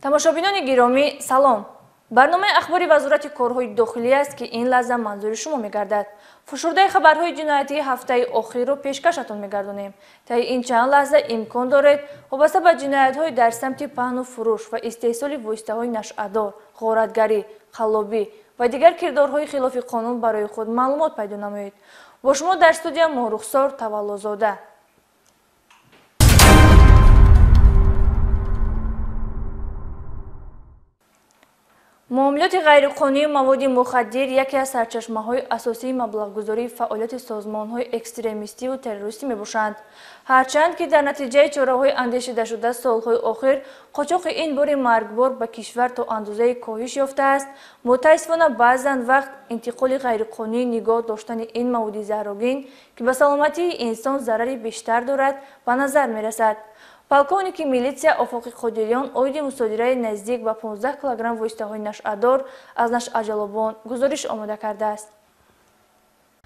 тамошобинони гиромӣ салом. барномаи ахбори вазорати корҳои дохилӣ аст ки ин лаҳза манзури шумо мегардад. фушурдаи хабарҳои ҷиноятии ҳафтаи охирро пешкашатон мегардонем. таи ин чанд лаҳза имкон доред вобаста ба ҷиноятҳои дар самти паҳну фурӯш ва истеҳсоли воситаҳои нашъадор, ғоратгарӣ, қаллобӣ ва дигар кирдорҳои хилофи қонун барои худ маълумот пайдо намоед. бо шумо дар студия Морухсор Таваллузода. муомилоти ғайриқонунии маводи мухаддир яке аз сарчашмаҳои асосии маблағгузории фаъолияти созмонҳои экстремистиву террористӣ мебошанд. ҳарчанд ки дар натиҷаи чораҳои андешидашуда солҳои охир қочоқи ин бори маргбор ба кишвар то андозае коҳиш ёфтааст, мутаассифона баъзан вақт интиқоли ғайриқонунии нигоҳ доштани ин маводи заҳрогин ки ба саломатии инсон зарари бештар дорад ба назар мерасад. полковники милитсия Офоқи Қодириён оиди мусодираи наздик ба 15 килограмм воситаҳои нашъадор аз Нашъаҷалобон гузориш омода кардааст.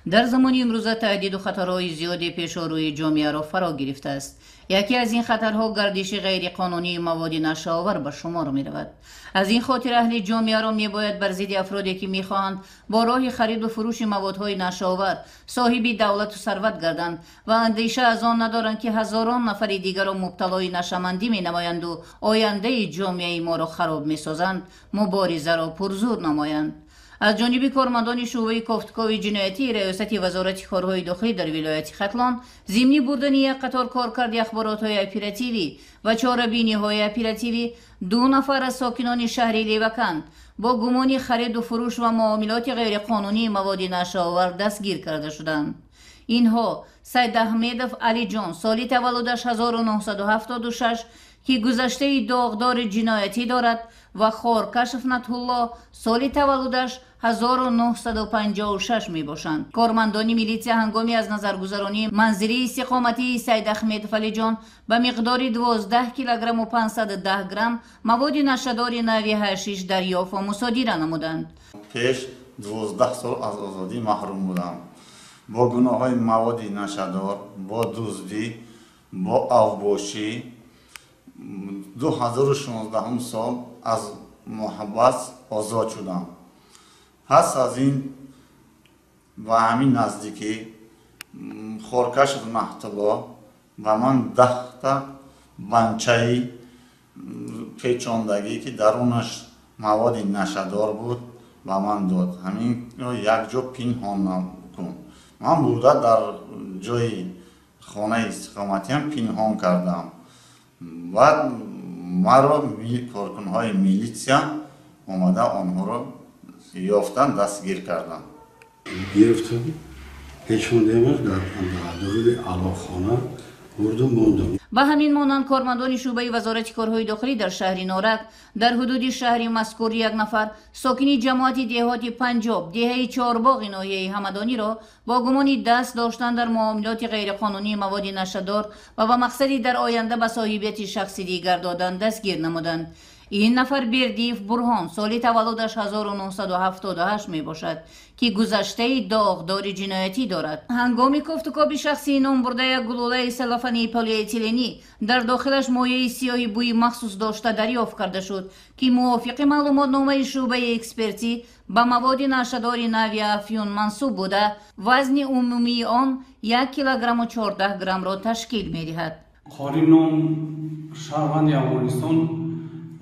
дар замони имрӯза таҳдиду хатарҳои зиёде пешоруи ҷомеаро фаро гирифтааст. яке аз ин хатарҳо гардиши ғайриқонунии маводи нашаовар ба шумор меравад. аз ин хотир аҳли ҷомеаро мебояд бар зидди афроде ки мехоҳанд бо роҳи хариду фурӯши маводҳои нашаовар соҳиби давлату сарват гарданд ва андеша аз он надоранд ки ҳазорон нафари дигарро мубталои нашамандӣ менамоянду ояндаи ҷомеаи моро хароб месозанд, муборизаро пурзур намоянд. аз ҷониби кормандони шӯъбаи кофткови ҷиноятии раёсати вазорати корҳои дохилӣ дар вилояти Хатлон зимни бурдани як қатор коркарди ахборотҳои оперативӣ ва чорабиниҳои оперативӣ 2 нафар аз сокинони шаҳри Леваканд бо гумони хариду фурӯш ва муомилоти ғайриқонунии маводи нашаовар дастгир карда шуданд. инҳо Сайдаҳмедов Алиҷон соли таваллудаш 1976 ки гузаштаи доғдори ҷиноятӣ дорад ва Хоркашев Натҳулло соли таваллудаш 1956 мебошанд. кормандони милитсия ҳангоми аз назаргузаронии манзилии истиқоматии Сайдаҳмедов Алиҷон ба миқдори 12 килограмму 510 грамм маводи нашадори нави ҳашиш дарёфт ва мусодира намуданд. пеш 12 сол аз озодӣ маҳрум будам. бо гуноҳҳои маводи нашадор, бо дуздӣ, бо авбошӣ 2016 сол аз муҳаббас озод шудам. пас аз ин ба ҳамин наздикӣ Хоркашев Наҳтулло ба ман 10 банчаи печондагӣ ки дарунаш маводи нашадор буд ба ман дод. ҳамин якҷо пинҳон кун. ман бурда дар ҷои хонаи истиқоматиам пинҳон кардам. баъд маро коркунҳои милитсия омада онҳоро ёфтан дастгир кардам. гирифтам печондемаш дар андоҳаи алоқхона бурдум мондам. ба ҳамин монанд кормандони шӯъбаи вазорати корҳои дохилӣ дар шаҳри Норак дар ҳудуди шаҳри мазкур як нафар сокини ҷамоати деҳоти Панҷоб деҳаи Чорбоғи ноҳияи Ҳамадониро бо гумони даст доштан дар муомилоти ғайриқонунии маводи нашадор ва ба мақсади дар оянда ба соҳибияти шахси дигар додан дастгир намуданд. ин нафар Бердиев Бурҳон соли таваллудаш 1978 мебошад ки гузаштаи доғдори ҷиноятӣ дорад. ҳангоми кофтукоби шахсии ном бурда як гулӯлаи салафани полиэтиленӣ дар дохилаш мояи сиёҳи бӯи махсус дошта дарёфт карда шуд ки мувофиқи маълумотномаи шӯъбаи экспертӣ ба маводи нашадори нави афюн мансуб буда вазни умумии он 1 килограмму 14 граммро ташкил медиҳад. Қоринон шаҳрванди Афғонистон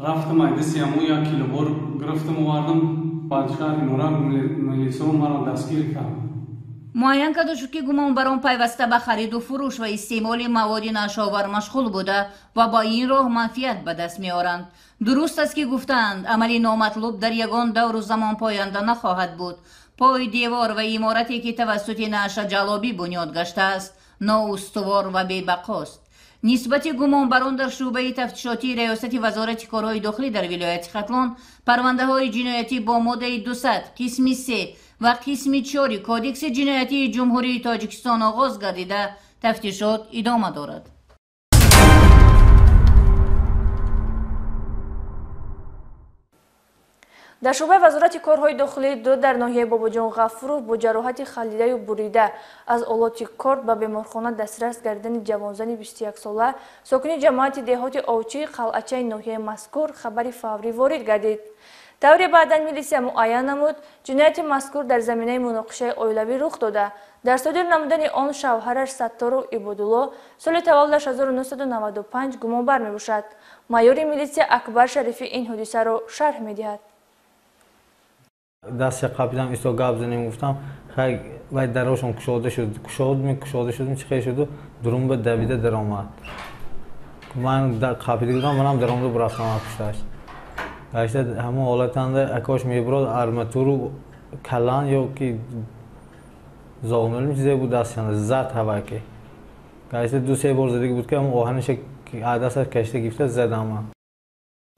рафтам айдисияму 1 килобор гирифтам овардам ба шаҳри Норак милисо маро дастгир кард. муайян карда шуд ки гумонбарон пайваста ба хариду фурӯш ва истеъмоли маводи нашаовар машғул буда ва ба ин роҳ манфиат ба даст меоранд. дуруст аст ки гуфтаанд амали номатлуб дар ягон давру замон поянда нахоҳад буд. пои девор ва иморате ки тавассути Нашъаҷалобӣ бунёд гаштааст ноустувор ва бебақост. нисбати гумонбарон дар шӯъбаи тафтишотии раёсати вазорати корҳои дохилӣ дар вилояти Хатлон парвандаҳои ҷиноятӣ бо моддаи 200 қисми 3 ва қисми 4 кодекси ҷиноятии ҷумҳурии Тоҷикистон оғоз гардида тафтишот идома дорад. дар шӯъбаи вазорати корҳои дохилии ду дар ноҳияи Бобоҷон Ғафуров бо ҷароҳати халидаю бурида аз олоти корт ба беморхона дастрас гардидани ҷавонзани 21-сола сокини ҷамоати деҳоти Овчии Қалъачаи ноҳияи мазкур хабари фаврӣ ворид гардид. тавре баъдан милисия муайян намуд, ҷинояти мазкур дар заминаи муноқишаи оилавӣ рух дода, дар содир намудани он шавҳараш Сатторов Ибодулло соли таваллудаш 1995 гумонбар мебошад. майёри милисия Акбар Шарифӣ ин ҳодисаро шарҳ медиҳад. دست قبیدم ایستا گپ زنیم گفتم خیلی باید دراشون کشاده شد چه خیلی شد و درون به دویده در آمد من در قبیده بودم منم در آمده برفتم پشتش گشته همون حالتنده اکاش میبراد ارمتورو کلان یا که زاغنولی چیزی بود دستشانده زد هوا که گشته دو سه بار زدگی بود که همون آهنش عدس کشته گفته زدم من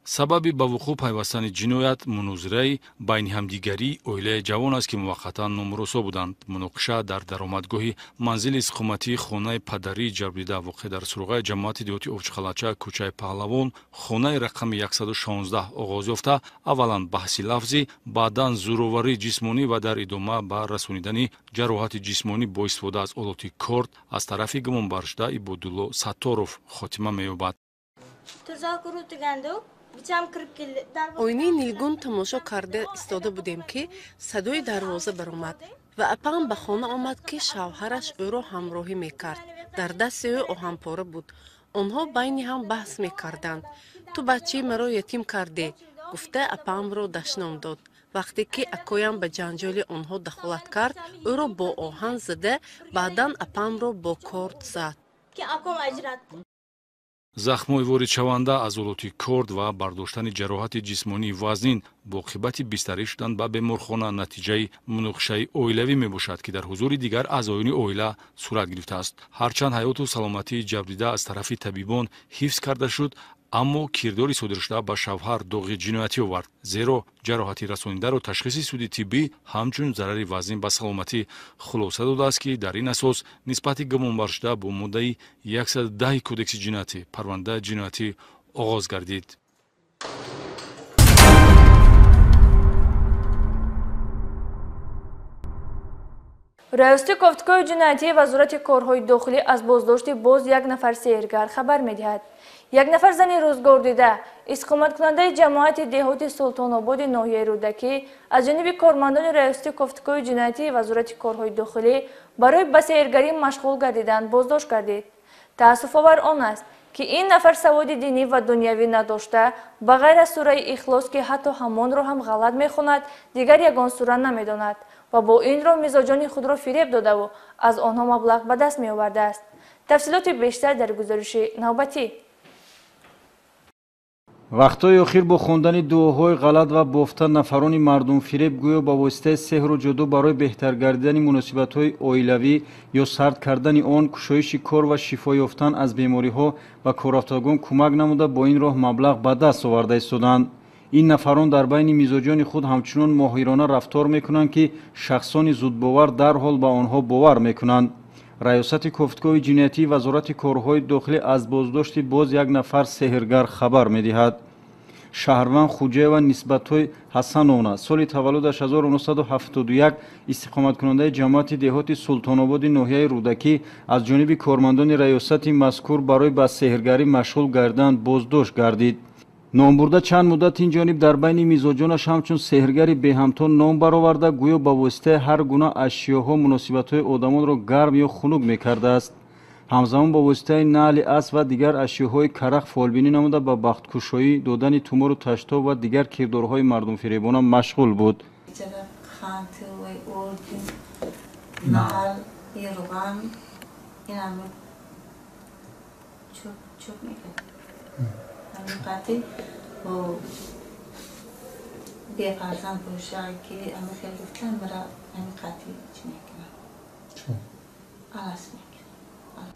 сабаби ба вуқӯъ пайвастани ҷиноят мунозираи байни ҳамдигарии оилаи ҷавон аст ки муваққатан номросо буданд. муноқиша дар даромадгоҳи манзили иstiqomatии хонаи падарии ҷабрида воқеъ дар суруғаи ҷамоати деҳоти Овчиқалача кӯчаи Паҳлавон хонаи рақами 116 оғоз ёфта аввалан баҳси лафзӣ, баъдан зӯроварии ҷисмонӣ ва дар идома ба расонидани ҷароҳати ҷисмонӣ бо истифода аз олоти корт аз тарафи гумонбаршуда Ибодулло Сатторов хотима меёбад. оинаи нилгун тамошо карда истода будем ки садои дарвоза баромад ва апам ба хона омад ки шавҳараш ӯро ҳамроҳӣ мекард. дар дасти ӯ оҳанпора буд. онҳо байни ҳам баҳс мекарданд. ту бачаи маро ятим кардӣ, гуфта апамро дашном дод. вақте ки акоям ба ҷанҷоли онҳо дахолат кард, ӯро бо оҳан зада, баъдан апамро бо корт зад. захмҳои воридшаванда аз олоти корд ва бардоштани ҷароҳати ҷисмонии вазнин бо оқибати бистарӣ шудан ба беморхона натиҷаи муноқишаи оилавӣ мебошад, ки дар ҳузури дигар аъзоёни оила сурат гирифтааст. ҳарчанд ҳаёту саломатии ҷабрида аз тарафи табибон ҳифз карда шуд, аммо кирдори содиршуда ба шавҳар доғи ҷиноятӣ овард, зеро ҷароҳати расонидаро ташхиси суди тиббӣ ҳамчун зарари вазнин ба саломатӣ хулоса додааст, ки дар ин асос нисбати гумонбаршуда бо моддаи 110 кодекси ҷиноятӣ парвандаи ҷиноятӣ оғоз гардид. раёсати кофткои ҷиноятии вазорати корҳои дохилӣ аз боздошти боз як нафар сеҳргар хабар медиҳад. як нафар зани рӯзгордида истиқоматкунандаи ҷамоати деҳоти Султонободи ноҳияи Рӯдакӣ аз ҷониби кормандони раёсати кофткои ҷиноятии вазорати корҳои дохилӣ барои ба сеҳргарӣ машғул гардидан боздошт гардид. таассуфовар он аст ки ин нафар саводи динӣ ва дунявӣ надошта, ба ғайр аз сураи Ихлос ки ҳатто ҳамонро ҳам ғалат мехонад, дигар ягон сура намедонад ва бо ин роҳ мизоҷони худро фиреб додаву аз онҳо маблағ ба даст меовардааст. тафсилоти бештар дар гузариши навбатӣ. вақтҳои охир бо хондани дуоҳои ғалат ва бофтан нафарони мардумфиреб гӯё ба воситаи сеҳру ҷодо барои беҳтар гардидани муносибатҳои оилавӣ ё сард кардани он, кушоиши кор ва шифо ёфтан аз бемориҳо ба коррафтагон кӯмак намуда бо ин роҳ маблағ ба даст оварда истоданд. ин нафарон дар байни мизоҷони худ ҳамчунон моҳирона рафтор мекунанд ки шахсони зудбовар дарҳол ба онҳо бовар мекунанд. раёсати кофткои ҷиноятии вазорати корҳои дохилӣ аз боздошти боз як нафар сеҳргар хабар медиҳад. шаҳрванд Хуҷаева Нисбатҳои Ҳасановна соли таваллудаш 1971 истиқоматкунандаи ҷамоати деҳоти Султонободи ноҳияи Рӯдакӣ аз ҷониби кормандони раёсати мазкур барои ба сеҳргарӣ машғул гардидан боздошт гардид. номбурда чанд муддат ин ҷониб дар байни мизоҷонаш ҳамчун сеҳргари беҳамтон ном бароварда гӯё ба воситаи ҳар гуна ашёҳо муносибатҳои одамонро гарм ё хунук мекардааст. ҳамзамон ба воситаи наъли асп ва дигар ашёҳои карах фолбинӣ намуда ба бахткушоӣ, додани тумору таштоб ва дигар кирдорҳои мардумфиребона машғул буд.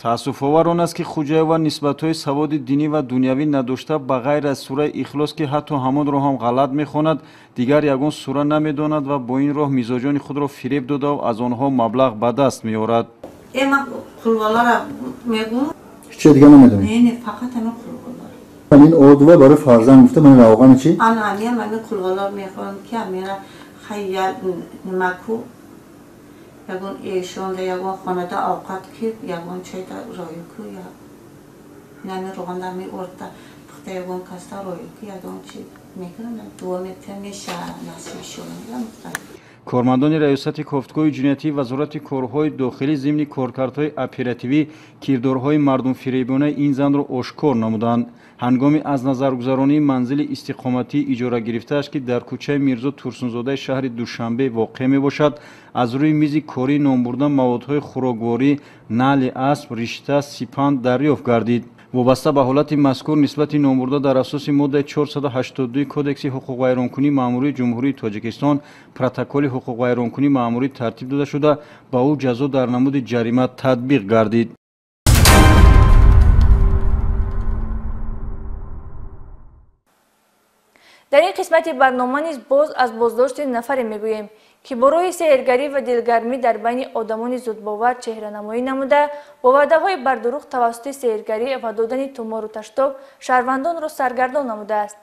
таассуфовар он аст ки Хуҷаева нисбатҳои саводи динӣ ва дунявӣ надошта, ба ғайр аз сураи Ихлос ки ҳатто ҳамонро ҳам ғалат мехонад, дигар ягон сура намедонад ва бо ин роҳ мизоҷони худро фиреб додав аз онҳо маблағ ба даст меорад. Ема қулвалара мегӯ? Чӣ дигар намедонӣ? Не, фақат ама қулвалара. این اردوها برای فرزند گفته من روغن چی؟ آنها من کلولا میخوام که میرا خیال نمکو یکون ایشون یکون خانه دا آوقات کی یکون چای دا رایکو یا نمی روغن دا می ارتا بخته یکون کاستا رایکو یکون چی میکنن دو میتر میشه نصیب شدن کارمندان ریاست گفتگوی جنایتی وزارت کارهای داخلی ضمن کارکردهای اپراتیوی کردارهای مردم فریبانه این زن را آشکار نمودند. هنگام از نظرگذرانی منزل استقامتی اجاره گرفته است که در کوچه میرزا تورسنزاده شهر دوشنبه واقع می باشد، از روی میز کاری نام برده موادهای خوراکواری، نعل اسب، رشته، سپند دریافت گردید. وابسته به حالت مذکور نسبت نام برده در اساس ماده 482 کدکس حقوق ویرانکنی مأموری جمهوری تاجیکستان پروتکل حقوق ویرانکنی مأموری ترتیب داده شده با او جزا در نمود جریمه تطبیق گردید. در این قسمت برنامه نیز باز از بازداشت نفری میگوییم که برای سحرگری و دلگرمی در بین آدمان زودباور چهره‌نمایی نموده با وعده‌های بردروغ توسط سحرگری و دادن تومار و تشتاب شهروندان را سرگردان نموده است.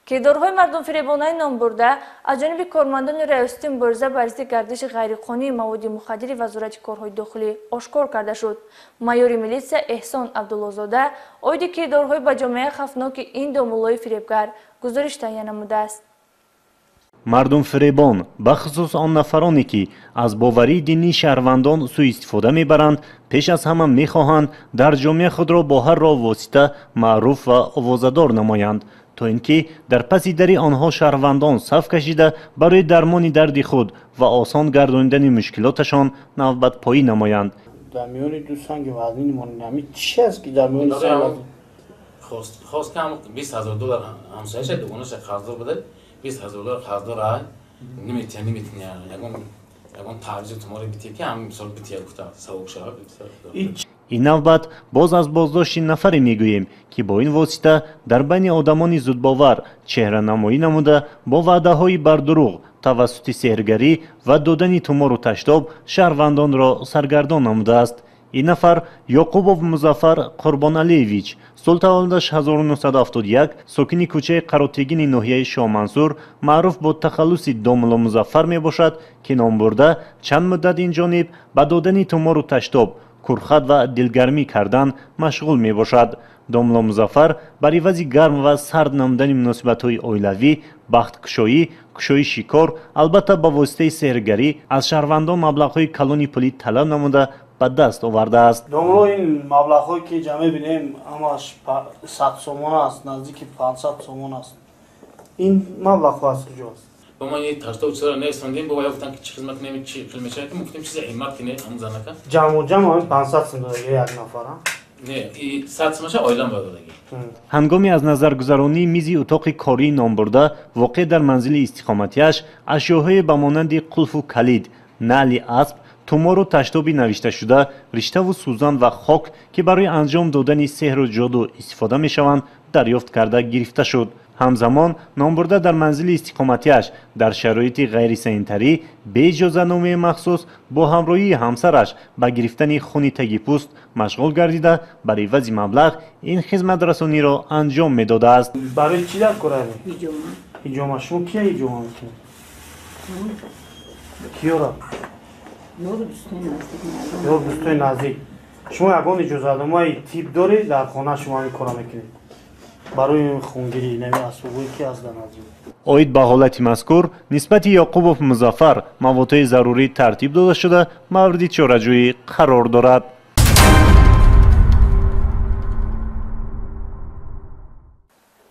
کردارهای مردم فریبانه نام برده از جانب کارمندان ریاست مبارزه بر ضد گردش غیرقانونی مواد مخدر وزارت کارهای داخلی آشکار کرده شد. مایور میلیسیا احسان عبدالله‌زاده عاید کردارهای به جامعه خفناک این دو مولای فریبگر گزارش تهیه نموده است. مردم فریبان بخصوص آن نفرانی که از باوری دینی شهروندان سوء استفاده میبرند پیش از همه میخواهند در جامعه خود را با هر راه واسطه معروف و آوازه‌دار نمایند تا اینکه در پس دری آنها شهروندان صف کشیده برای درمان درد خود و آسان گرداندن مشکلاتشان نوبت پایی نمایند. در میان دوستان که وزنی مونمی چی است که در میان دوستان خواست که هم 20,000 دلار همسایش دوگانش قرضدار بده 20,000 دلار قرضدار آی نمیتونی یکون تعویض توماری بیتی که هم مثال بیتی گفته سوق شهر این نوبت باز از بازداشت نفری میگوییم که با این واسطه در بین آدمان زودباور چهره نمایی نموده با وعده های بردروغ توسط سحرگری و دادن تومار و تشتاب شهروندان را سرگردان نموده است. این نفر یعقوبوف مظفر قربان علیویچ سال تولدش 1971 ساکن کوچه قراتگین ناحیه شاه منصور معروف با تخلص داملا مظفر می باشد که نام برده چند مدت این جانب به دادن تومار و تشتاب کرخد و دلگرمی کردن مشغول می باشد. داملا مظفر بر عوض گرم و سرد نمودن مناسبت های اویلوی، بخت کشایی شکار البته با واسطه سحرگری از شهروندان مبلغ های کلانی پولی طلب نموده به دست آورده است. داملا این مبلغ هایی که جمع بینیم همش 100 سومون است، نزدیک 500 سومون است. این مبلغ ها از کجاست؟ با ما یه تشتاب چرا نرسوندیم با گفتن که چه خدمت نمی چی خدمت که ممکن چیز قیمت کنه هم زنه جمع همین 500 سوم یک نفر نه این 100 سومش آیلم بردگی. هنگامی از نظر گذرانی میزی اتاق کاری نام برده واقع در منزل استقامتیش اشیاهای به مانند قلف و کلید، نعل اسب، تومار و تشتابی نوشته شده، رشته و سوزن و خاک که برای انجام دادن سحر و جادو استفاده می شوند دریافت کرده گرفته شد. همزمان نامبرده در منزل استقامتیش در شرایط غیر سنیتری به اجازه نامه مخصوص با همراهی همسرش به گرفتن خون تگی پوست مشغول گردیده برای عوض مبلغ این خدمت رسانی را انجام میداده است. برای چی در کار است؟ هجوم شما کی هجوم میکنید؟ کیورا؟ یار دوستای نزدیک. شما یگان اجازه نامه تیپ دارید در خانه شما این کارا میکنید. برای خونگیری نمی اسبابی که از دنازی عاید به حالت مذکور نسبت یعقوبوف مظفر مواد ضروری ترتیب داده شده مورد چاره‌جویی قرار دارد.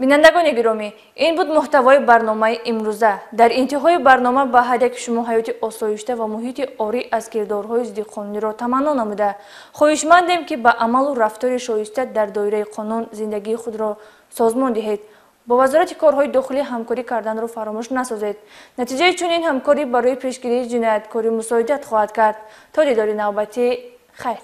بینندگان گرامی، این بود محتوای برنامه امروزه. در انتهای برنامه به هدف شما حیات آسایشته و محیط آری از کردارهای ضد قانونی را تمنا نموده خواهشمندیم که به عمل و رفتار شایسته در دایره قانون زندگی خود را سازمان دهید. با وزارت کارهای داخلی همکاری کردن را فراموش نسازید. نتیجه چنین همکاری برای پیشگیری جنایتکاری مساعدت خواهد کرد. تا دیدار نوبتی، خیر.